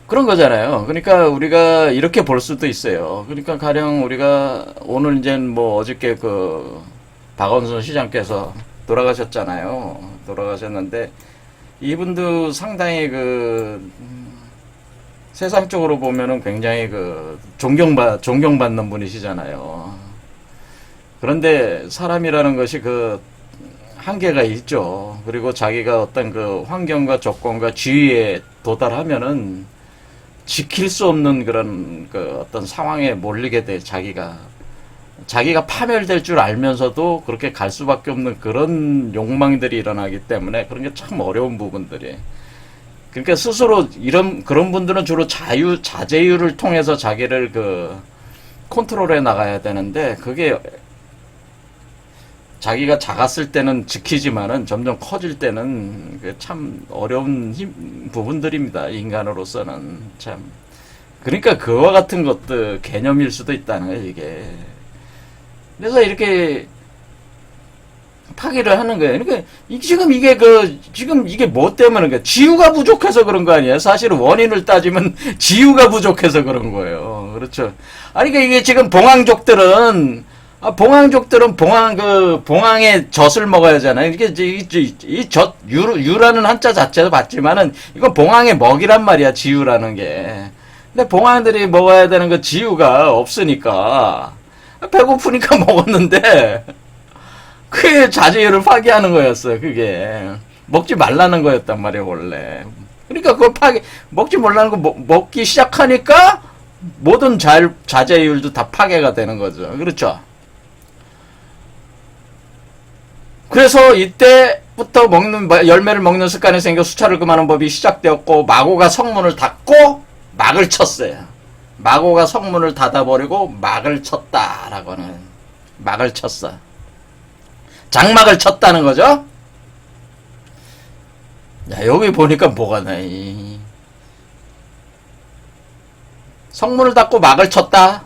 그런 거잖아요. 그러니까 우리가 이렇게 볼 수도 있어요. 그러니까 가령 우리가 오늘 이제 뭐 어저께 그 박원순 시장께서 돌아가셨잖아요. 돌아가셨는데 이분도 상당히 그 세상적으로 보면은 굉장히 그 존경받는 분이시잖아요. 그런데 사람이라는 것이 그 한계가 있죠. 그리고 자기가 어떤 그 환경과 조건과 지위에 도달하면은 지킬 수 없는 그런 그 어떤 상황에 몰리게 돼. 자기가 파멸될 줄 알면서도 그렇게 갈 수밖에 없는 그런 욕망들이 일어나기 때문에 그런 게 참 어려운 부분들이. 그러니까 스스로 그런 분들은 주로 자제율을 통해서 자기를 그 컨트롤해 나가야 되는데 그게 자기가 작았을 때는 지키지만은 점점 커질 때는 참 어려운 부분들입니다. 인간으로서는 참. 그러니까 그와 같은 것도 개념일 수도 있다는 거예요, 이게. 그래서 이렇게 파기를 하는 거예요. 그러니까 지금 이게 뭐 때문에 그러니까 지우가 부족해서 그런 거 아니에요? 사실 원인을 따지면 지우가 부족해서 그런 거예요. 그렇죠. 아니 그러니까 이게 지금 봉황족들은 봉황의 젖을 먹어야 하잖아요. 이게, 유라는 한자 자체도 봤지만은, 이건 봉황의 먹이란 말이야, 지유라는 게. 근데 봉황들이 먹어야 되는 거 지유가 없으니까, 배고프니까 먹었는데, 그게 자제율을 파기하는 거였어요, 그게. 먹지 말라는 거였단 말이에요, 원래. 그러니까 그걸 먹지 말라는 거 먹기 시작하니까, 모든 자제율도 다 파괴가 되는 거죠. 그렇죠? 그래서 이때부터 열매를 먹는 습관이 생겨 수차를 금하는 법이 시작되었고, 마고가 성문을 닫고 막을 쳤어요. 마고가 성문을 닫아버리고 막을 쳤다라고 하는, 막을 쳤어. 장막을 쳤다는 거죠? 야, 여기 보니까 뭐가 나이. 성문을 닫고 막을 쳤다.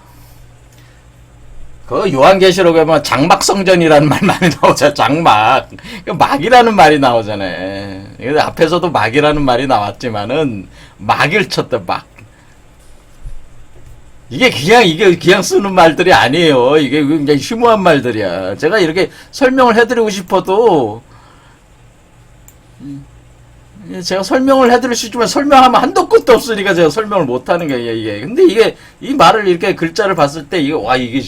그 요한계시록에 보면 장막성전이라는 말 많이 나오잖아. 장막. 막이라는 말이 나오잖아요. 앞에서도 막이라는 말이 나왔지만은 막을 쳤다. 막. 이게 그냥 쓰는 말들이 아니에요. 이게 굉장히 심오한 말들이야. 제가 이렇게 설명을 해드리고 싶어도 제가 설명을 해드릴 수 있지만 설명하면 한도 끝도 없으니까 제가 설명을 못하는 게 이게. 근데 이게 이 말을 이렇게 글자를 봤을 때 이게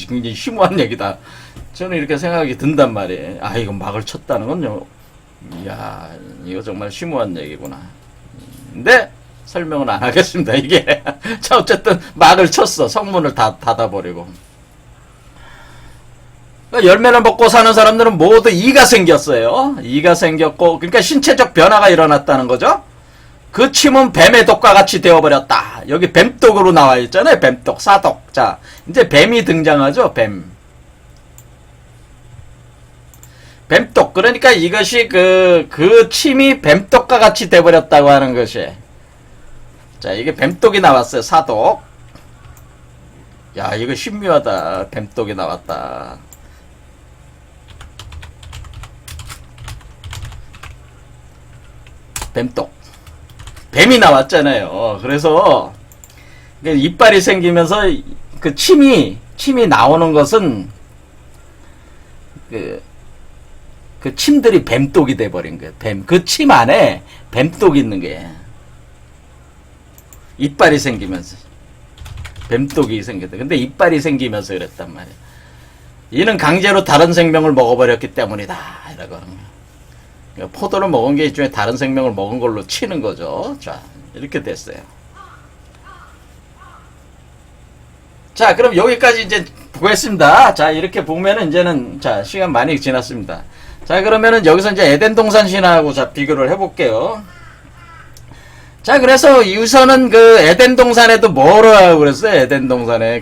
굉장히 심오한 얘기다. 저는 이렇게 생각이 든단 말이에요. 아, 이건 막을 쳤다는 건요. 이야, 이거 정말 심오한 얘기구나. 근데 설명은 안 하겠습니다. 이게 자 어쨌든 막을 쳤어. 성문을 닫아버리고. 열매를 먹고 사는 사람들은 모두 이가 생겼어요. 이가 생겼고, 그러니까 신체적 변화가 일어났다는 거죠. 그 침은 뱀의 독과 같이 되어버렸다. 여기 뱀독으로 나와 있잖아요. 뱀독, 사독. 자, 이제 뱀이 등장하죠. 뱀. 뱀독. 그러니까 이것이 그 침이 뱀독과 같이 되어버렸다고 하는 것이. 자, 이게 뱀독이 나왔어요. 사독. 야, 이거 신묘하다. 뱀독이 나왔다. 뱀독. 뱀이 나왔잖아요. 그래서 그러니까 이빨이 생기면서 그 침이 나오는 것은 그 침들이 뱀독이 돼버린 거예요. 그 침 안에 뱀독이 있는 거예요. 이빨이 생기면서. 뱀독이 생겼다. 근데 이빨이 생기면서 그랬단 말이야. 이는 강제로 다른 생명을 먹어버렸기 때문이다. 이라고 하는 거야. 그러니까 포도를 먹은 게 일종의 다른 생명을 먹은 걸로 치는 거죠. 자, 이렇게 됐어요. 자, 그럼 여기까지 이제 보겠습니다. 자, 이렇게 보면은 이제는, 자, 시간 많이 지났습니다. 자, 그러면은 여기서 이제 에덴 동산 신화하고 자, 비교를 해볼게요. 자, 그래서 우선은 그 에덴 동산에도 뭐를 하고 그랬어요? 에덴 동산에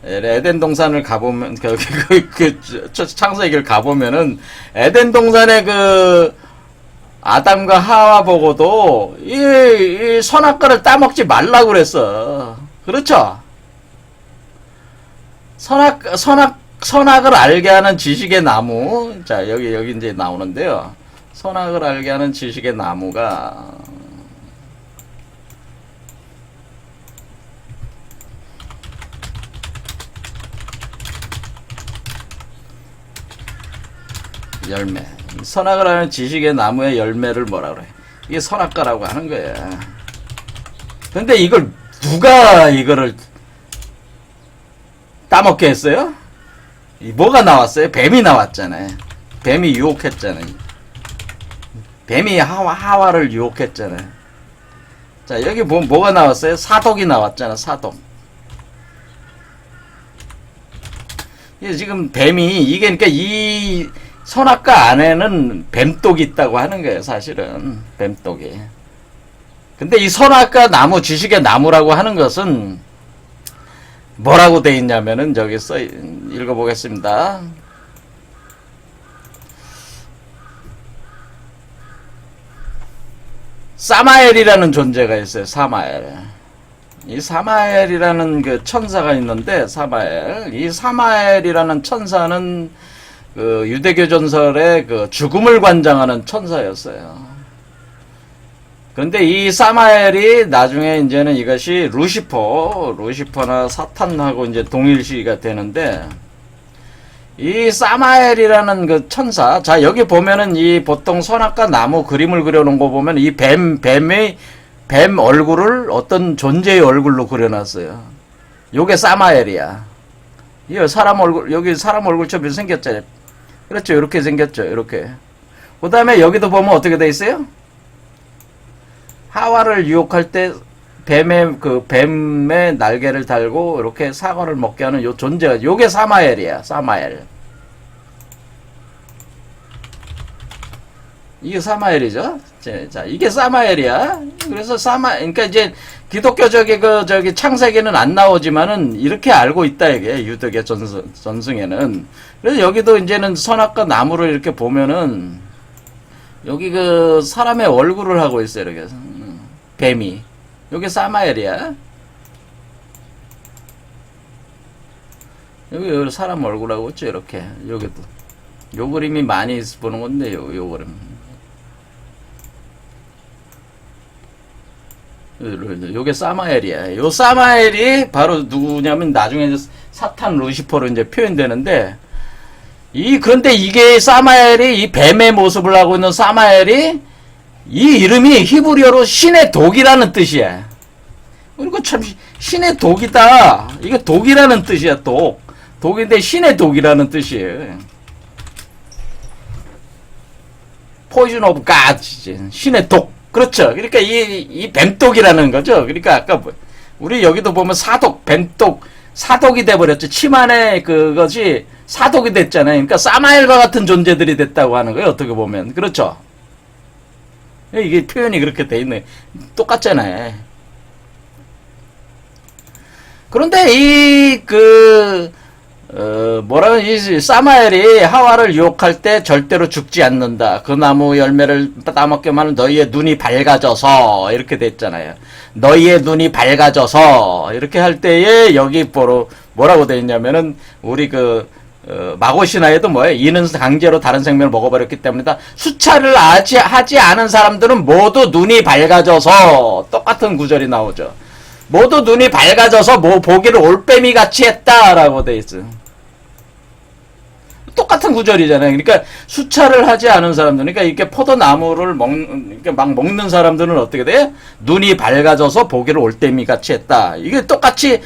에덴 동산을 가보면 창세기를 가보면은 에덴 동산에 그 아담과 하와 보고도 이 선악과를 따먹지 말라고 그랬어. 그렇죠? 선악을 알게 하는 지식의 나무. 자, 여기 이제 나오는데요. 선악을 알게 하는 지식의 나무가 열매. 선악을 하는 지식의 나무의 열매를 뭐라 그래? 이게 선악과라고 하는 거야. 근데 이걸 누가 이거를 따먹게 했어요? 뭐가 나왔어요? 뱀이 나왔잖아요. 뱀이 유혹했잖아요. 뱀이 하와를 유혹했잖아요. 자, 여기 보면 뭐가 나왔어요? 사독이 나왔잖아, 사독. 이게 지금 뱀이, 이게, 그러니까 이 선악과 안에는 뱀독이 있다고 하는 거예요, 사실은. 뱀독이. 근데 이 선악과 나무, 지식의 나무라고 하는 것은 뭐라고 돼 있냐면은, 저기 읽어보겠습니다. 사마엘이라는 존재가 있어요. 사마엘. 이 사마엘이라는 그 천사가 있는데, 이 사마엘이라는 천사는 그 유대교 전설의 그 죽음을 관장하는 천사였어요. 그런데 이 사마엘이 나중에 이제는 이것이 루시퍼나 사탄하고 이제 동일시가 되는데, 이 사마엘이라는 그 천사, 자, 여기 보면은 이 보통 선악과 나무 그림을 그려놓은 거 보면 이 뱀 얼굴을 어떤 존재의 얼굴로 그려놨어요. 요게 사마엘이야. 이 사람 얼굴, 여기 사람 얼굴처럼 생겼잖아요. 그렇죠. 이렇게 생겼죠. 이렇게. 그 다음에 여기도 보면 어떻게 돼 있어요? 하와를 유혹할 때 뱀의 날개를 달고 이렇게 사과를 먹게 하는 요 존재가, 요게 사마엘이야. 사마엘. 이게 사마엘이죠. 자, 이게 사마엘이야. 그래서 그러니까 이제 기독교적인 저기 창세기는 안 나오지만은 이렇게 알고 있다 이게 유대교 전승에는. 그래서 여기도 이제는 선악과 나무를 이렇게 보면은 여기 그 사람의 얼굴을 하고 있어요. 이렇게 뱀이. 여기 사마엘이야. 여기 사람 얼굴하고 있죠. 이렇게. 여기도. 요 그림이 많이 보는 건데, 요 그림. 요게 사마엘이야. 요 사마엘이 바로 누구냐면 나중에 이제 사탄 루시퍼로 이제 표현되는데, 그런데 이게 사마엘이 이 뱀의 모습을 하고 있는 사마엘이 이 이름이 히브리어로 신의 독이라는 뜻이야. 그리고 참 신의 독이다. 이거 독이라는 뜻이야. 독인데 신의 독이라는 뜻이에요. Poison of God. 신의 독. 그렇죠. 그러니까 이 뱀독이라는 거죠. 그러니까 아까 우리 여기도 보면 사독, 뱀독, 사독이 돼버렸죠. 침 안에 그것이 사독이 됐잖아요. 그러니까 사마엘과 같은 존재들이 됐다고 하는 거예요. 어떻게 보면. 그렇죠. 이게 표현이 그렇게 돼 있네. 똑같잖아요. 그런데 이 사마엘이 하와를 유혹할 때 절대로 죽지 않는다. 그 나무 열매를 따먹게만 하면 너희의 눈이 밝아져서, 이렇게 됐잖아요. 너희의 눈이 밝아져서, 이렇게 할 때에 여기 뭐라고 돼 있냐면은, 우리 마고신화에도 뭐예요? 이는 강제로 다른 생명을 먹어버렸기 때문이다. 수차를 하지 않은 사람들은 모두 눈이 밝아져서 똑같은 구절이 나오죠. 모두 눈이 밝아져서 뭐 보기를 올빼미 같이 했다라고 돼 있어요. 똑같은 구절이잖아요. 그러니까 수차를 하지 않은 사람들, 그러니까 이렇게 포도나무를 이렇게 막 먹는 사람들은 어떻게 돼? 눈이 밝아져서 보기를 올빼미 같이 했다. 이게 똑같이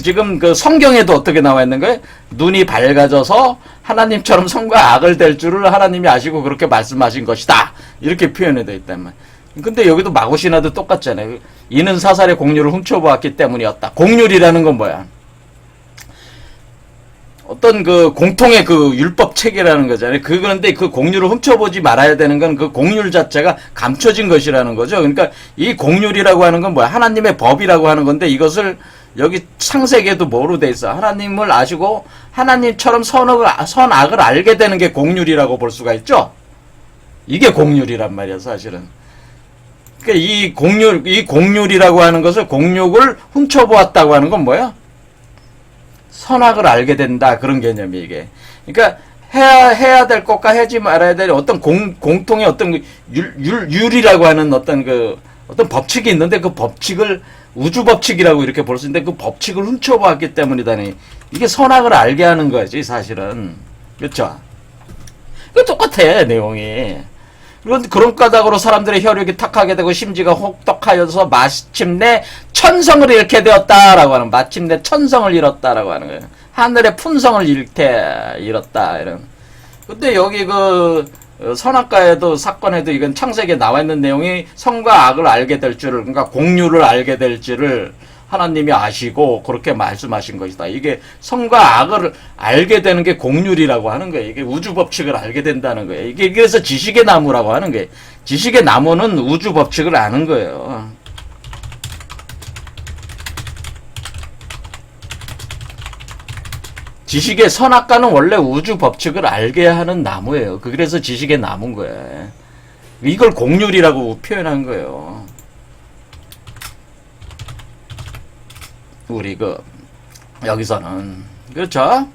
지금 그 성경에도 어떻게 나와 있는 거예요? 눈이 밝아져서 하나님처럼 선과 악을 댈 줄을 하나님이 아시고 그렇게 말씀하신 것이다. 이렇게 표현이 되어 있단 말이에요. 근데 여기도 마고신화도 똑같잖아요. 이는 사살의 공률을 훔쳐보았기 때문이었다. 공률이라는 건 뭐야? 어떤 그 공통의 그 율법 체계라는 거잖아요. 그런데 그 공률을 훔쳐보지 말아야 되는 건 그 공률 자체가 감춰진 것이라는 거죠. 그러니까 이 공률이라고 하는 건 뭐야? 하나님의 법이라고 하는 건데 이것을 여기 창세기에도 뭐로 돼 있어? 하나님을 아시고 하나님처럼 선악을 알게 되는 게 공률이라고 볼 수가 있죠. 이게 공률이란 말이야, 사실은. 그러니까 이 공률이라고 하는 것을 공욕을 훔쳐보았다고 하는 건 뭐야? 선악을 알게 된다. 그런 개념이 이게. 그러니까 해야 될 것과 하지 말아야 될 어떤 공통의 어떤 율이라고 하는 어떤 법칙이 있는데 그 법칙을 우주 법칙이라고 이렇게 볼 수 있는데 그 법칙을 훔쳐보았기 때문이다니. 이게 선악을 알게 하는 거지, 사실은. 그렇죠? 그 똑같아, 내용이. 그런 까닭으로 사람들의 혈육이 탁하게 되고 심지가 혹독하여서 마침내 천성을 잃게 되었다라고 하는, 마침내 천성을 잃었다라고 하는 거예요. 하늘의 품성을 잃었다 이런. 근데 여기 선악과에도 사건에도 이건 창세기에 나와 있는 내용이 선과 악을 알게 될 줄을, 그러니까 공유를 알게 될 줄을 하나님이 아시고 그렇게 말씀하신 것이다. 이게 선과 악을 알게 되는 게 공률이라고 하는 거예요. 이게 우주 법칙을 알게 된다는 거예요. 이게 그래서 지식의 나무라고 하는 거예요. 지식의 나무는 우주 법칙을 아는 거예요. 지식의 선악과는 원래 우주 법칙을 알게 하는 나무예요. 그래서 지식의 나무인 거예요. 이걸 공률이라고 표현한 거예요. 우리 여기서는 그렇죠?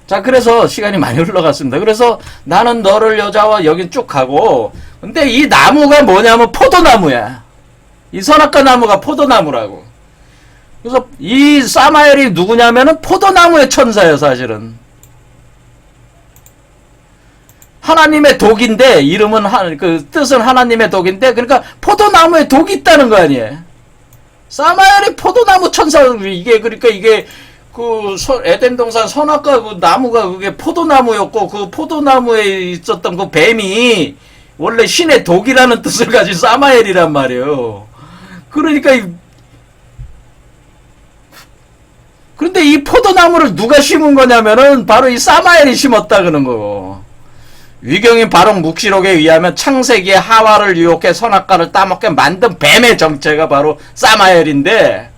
자, 그래서 시간이 많이 흘러갔습니다. 그래서 나는 너를 여자와 여긴 쭉 가고, 근데 이 나무가 뭐냐면 포도나무야. 이 선악과 나무가 포도나무라고. 그래서 이 사마엘이 누구냐면은 포도나무의 천사예요, 사실은. 하나님의 독인데, 이름은 그 뜻은 하나님의 독인데, 그러니까 포도나무에 독이 있다는 거 아니에요. 사마엘이 포도나무 천사, 그러니까 이게 에덴 동산 선악과 그 나무가 그게 포도나무였고, 그 포도나무에 있었던 그 뱀이 원래 신의 독이라는 뜻을 가진 사마엘이란 말이에요. 그러니까 그런데 이 포도나무를 누가 심은 거냐면은 바로 이 사마엘이 심었다 그런 거고. 위경인 바록 묵시록에 의하면 창세기에 하와를 유혹해 선악과를 따먹게 만든 뱀의 정체가 바로 사마엘인데,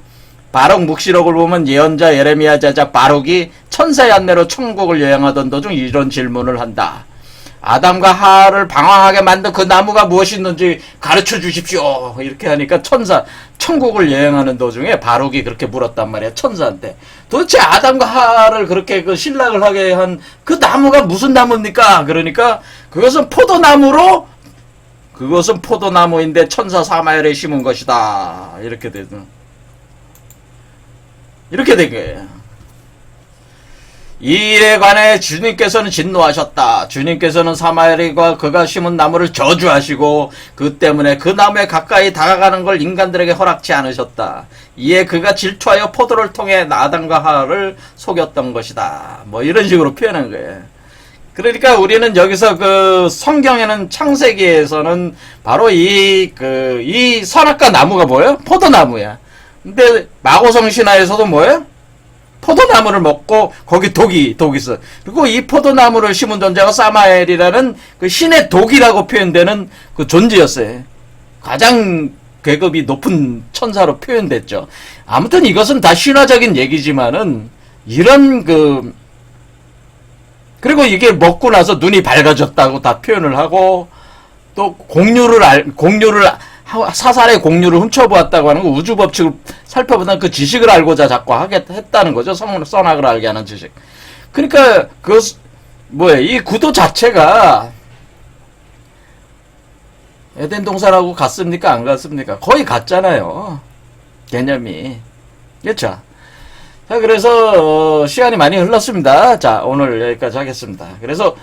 바록 묵시록을 보면 예언자 예레미야 제자 바록이 천사의 안내로 천국을 여행하던 도중 이런 질문을 한다. 아담과 하와를 방황하게 만든 그 나무가 무엇이었는지 가르쳐 주십시오. 이렇게 하니까 천국을 여행하는 도중에 바록이 그렇게 물었단 말이야, 천사한테. 도대체 아담과 하와를 그렇게 신락을 하게 한 그 나무가 무슨 나무입니까? 그러니까 그것은 포도나무인데 천사 사마엘에 심은 것이다. 이렇게 된 거예요. 이 일에 관해 주님께서는 진노하셨다. 주님께서는 사마엘과 그가 심은 나무를 저주하시고 그 때문에 그 나무에 가까이 다가가는 걸 인간들에게 허락치 않으셨다. 이에 그가 질투하여 포도를 통해 아담과 하와를 속였던 것이다. 뭐 이런 식으로 표현한 거예요. 그러니까 우리는 여기서 성경에는 창세기에서는 바로 이 선악과 나무가 뭐예요? 포도나무야. 근데 마고성 신화에서도 뭐예요? 포도나무를 먹고 거기 독이 있어. 그리고 이 포도나무를 심은 존재가 사마엘이라는 그 신의 독이라고 표현되는 그 존재였어요. 가장 계급이 높은 천사로 표현됐죠. 아무튼 이것은 다 신화적인 얘기지만은 이런 그리고 이게 먹고 나서 눈이 밝아졌다고 다 표현을 하고, 또 사살의 공유를 훔쳐보았다고 하는 거, 우주 법칙을 살펴보다 그 지식을 알고자 자꾸 했다는 거죠. 선악을 알게 하는 지식. 그러니까 그 뭐야 이 구도 자체가 에덴 동산하고 같습니까? 안 같습니까? 거의 같잖아요. 개념이. 그렇죠? 자, 그래서 시간이 많이 흘렀습니다. 자, 오늘 여기까지 하겠습니다. 그래서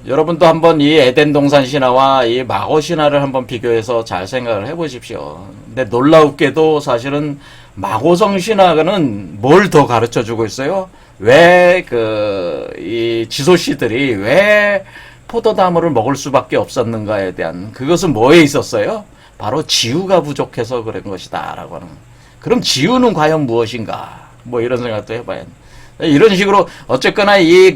여러분도 한번 이 에덴 동산 신화와 이 마고 신화를 한번 비교해서 잘 생각을 해보십시오. 근데 놀라웠게도 사실은 마고성 신화는 뭘 더 가르쳐 주고 있어요? 왜 이 지소씨들이 왜 포도나무를 먹을 수밖에 없었는가에 대한 그것은 뭐에 있었어요? 바로 지우가 부족해서 그런 것이다 라고 하는. 그럼 지우는 과연 무엇인가? 뭐 이런 생각도 해봐야 돼. 이런 식으로 어쨌거나 이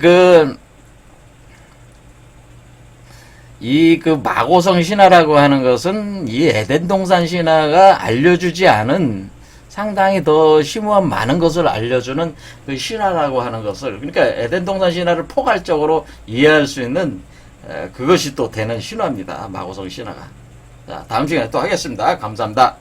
마고성 신화라고 하는 것은 이 에덴 동산 신화가 알려주지 않은 상당히 더 심오한 많은 것을 알려주는 그 신화라고 하는 것을, 그러니까 에덴 동산 신화를 포괄적으로 이해할 수 있는 그것이 또 되는 신화입니다. 마고성 신화가. 자, 다음 시간에 또 하겠습니다. 감사합니다.